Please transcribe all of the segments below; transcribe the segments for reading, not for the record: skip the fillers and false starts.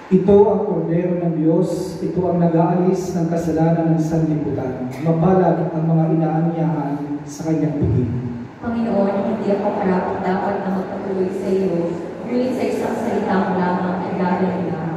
Ito ang kordero ng Diyos, ito ang nag-aalis ng kasalanan ng sanlibutan. Mapalad ang mga inaanyahan sa kanyang piging. Panginoon, hindi ako karapat dapat na magpatuloy sa iyo, ngunit sa isang salita mo lamang ay gagawin na.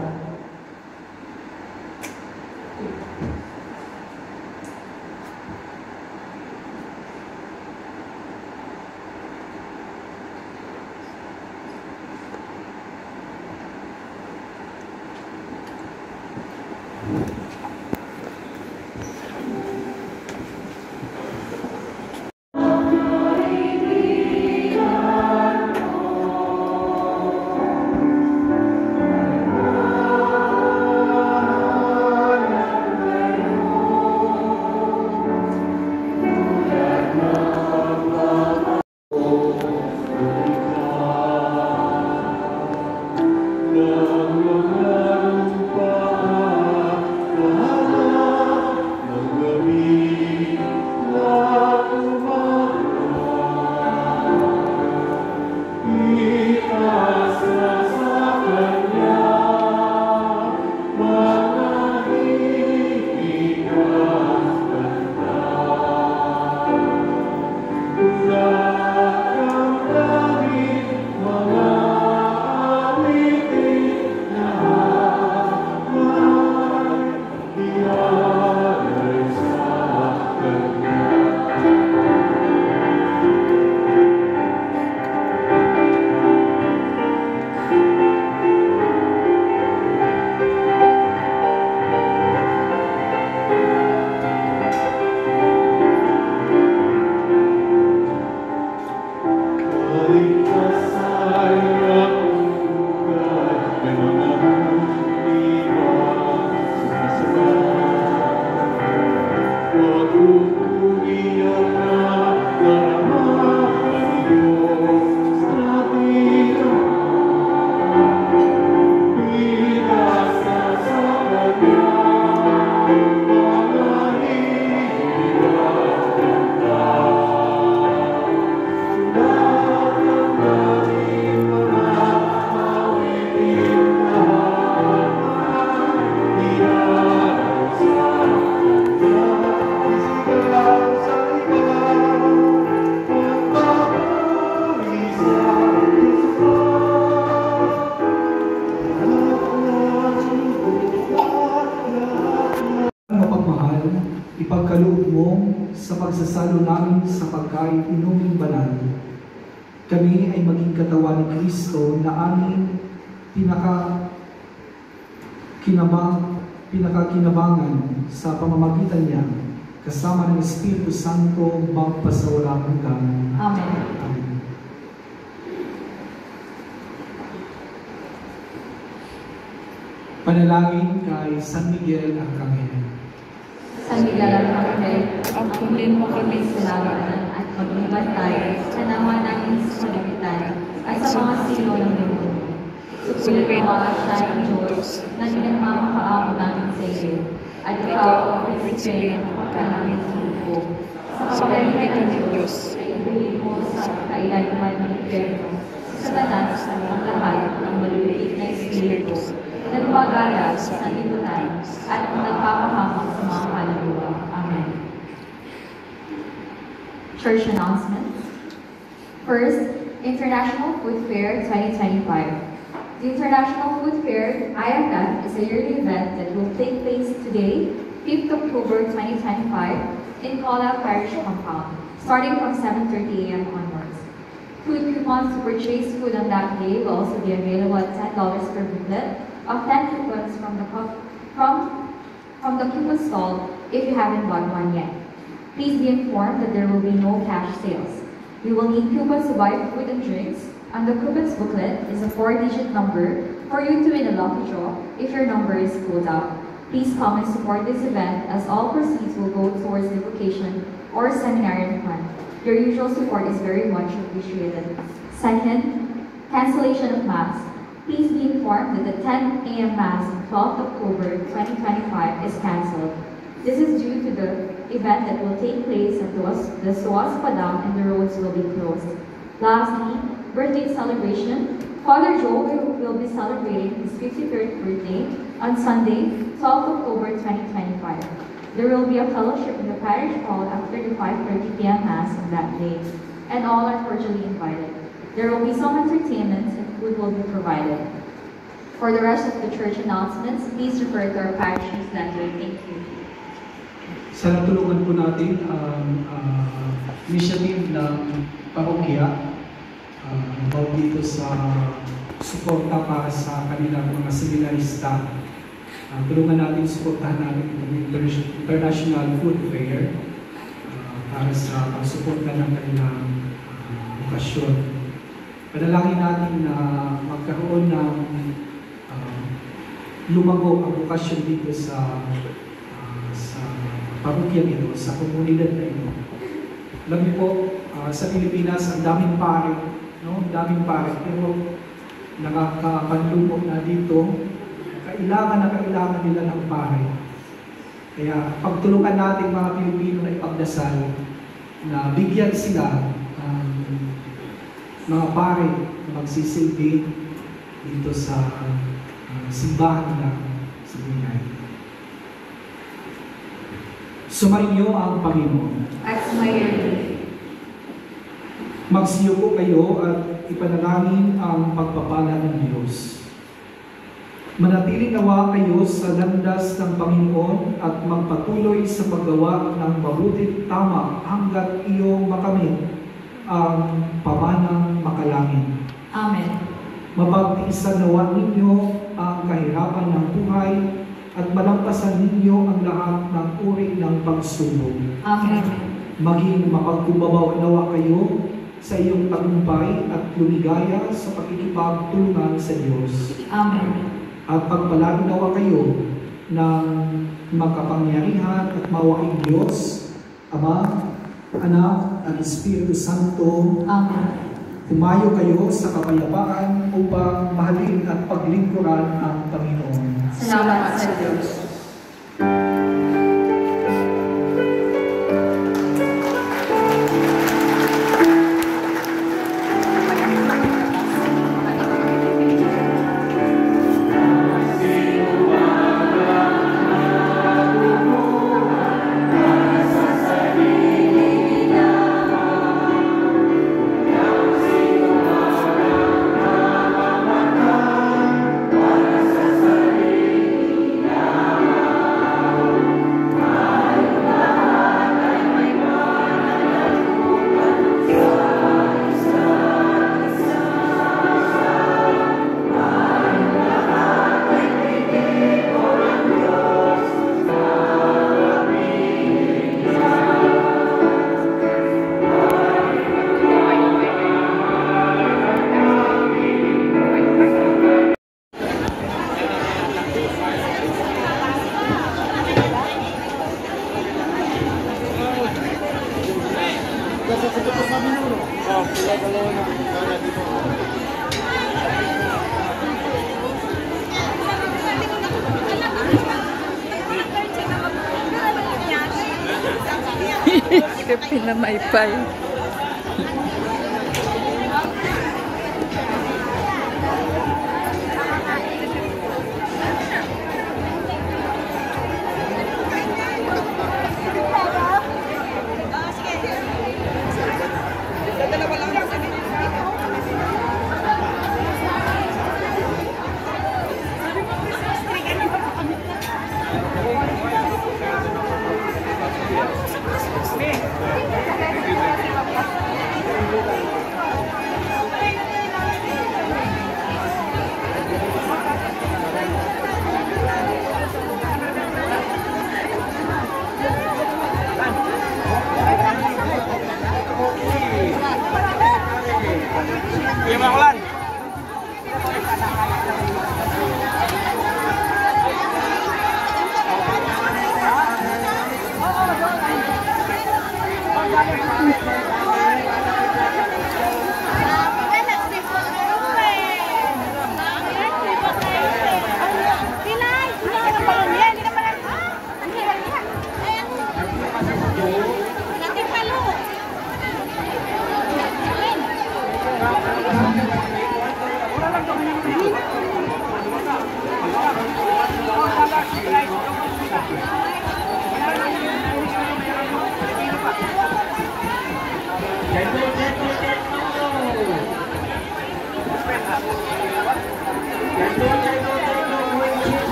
Ipagkaloob mo sa pagsasalo namin sa pagkain inuming banal. Kami ay maging katawan ni Kristo na aming pinakakinabangan sa pamamagitan niya, kasama ng Espiritu Santo magpasawalang hanggan. Amen. Amen. Panalangin kay San Miguel Arcangel. San Miguel Arcangel, angkulin mo kami sa labanan at magbantay sa nawa namin sa kalupitan at sa mga silo ng mundo. Sukulin mo ang tayong Diyos na pinagmamakaamo namin sa iyo at ikaw ang prinsipe ng pagkanamin tubo. Sa pagkalitan ng Diyos ay ibigay mo sa kailaliman ng impyerno sa tanas ng lahat ng maluluit na espiritu nagpagala sa sanlibutan at nagpapahamak sa mga kaluluwa. Amen. Church announcements. First, International Food Fair 2025. The International Food Fair, IFF, is a yearly event that will take place today, 5th October 2025, in Kola Parish Compound, starting from 7:30 a.m. onwards. Food coupons to purchase food on that day will also be available at $10 per booklet, of 10 coupons from the coupon stall if you haven't bought one yet. Please be informed that there will be no cash sales. You will need coupons to buy food and drinks, and the coupons booklet is a 4-digit number for you to win a lucky draw if your number is pulled out. Please come and support this event as all proceeds will go towards the vocation or seminary fund. Your usual support is very much appreciated. Second, cancellation of Mass. Please be informed that the 10 a.m. Mass on 12th October 2025 is cancelled. This is due to the event that will take place at the Suas Padang and the roads will be closed. Lastly, birthday celebration. Father Joe will be celebrating his 53rd birthday on Sunday, 12 October 2025. There will be a fellowship in the parish hall after the 5:30 p.m. Mass on that day, and all are cordially invited. There will be some entertainments and food will be provided. For the rest of the church announcements, please refer to our parish newsletter. Thank you. Sana tulungan po natin ang initiative ng parokya about dito sa suporta para sa kanilang mga seminarista. Tulungan natin, suportahan natin itong International Food Fair para sa pagsuporta ng kanilang okasyon. Panalangin natin na magkaroon ng lumago ang okasyon dito sa parokya ito, sa komunidad na ito. Alam niyo po, sa Pilipinas, ang daming pare, no? Daming pare, pero nakakapanlumo na dito, kailangan nila ng pare. Kaya pagtulungan natin mga Pilipino na ipagdasal na bigyan sila mga pare na magsisilbi dito sa simbahan nila sa Binay. Sumainyo ang Panginoon. At sumayin. Magsiyo po kayo at ipanalangin ang pagpapala ng Diyos. Manatili nawa kayo sa landas ng Panginoon at magpatuloy sa paggawa ng mabutit tama hanggat iyong makamit ang pamanang makalangin. Amen. Mapagtiisan nawa ninyo ang kahirapan ng buhay at malampasan ninyo ang lahat ng uri ng pagsubok. Amen. Maging mapagkubabaw nawa kayo sa iyong tagumpay at lumigaya sa pakikipagtulungan sa Diyos. Amen. At pagpalain nawa kayo ng makapangyarihan at mawaing Diyos, Ama, Anak, at Espiritu Santo. Amen. Humayo kayo sa kapayapaan upang mahalin at paglingkuran ang Panginoon. Salamat sa Diyos. Pinamaypay.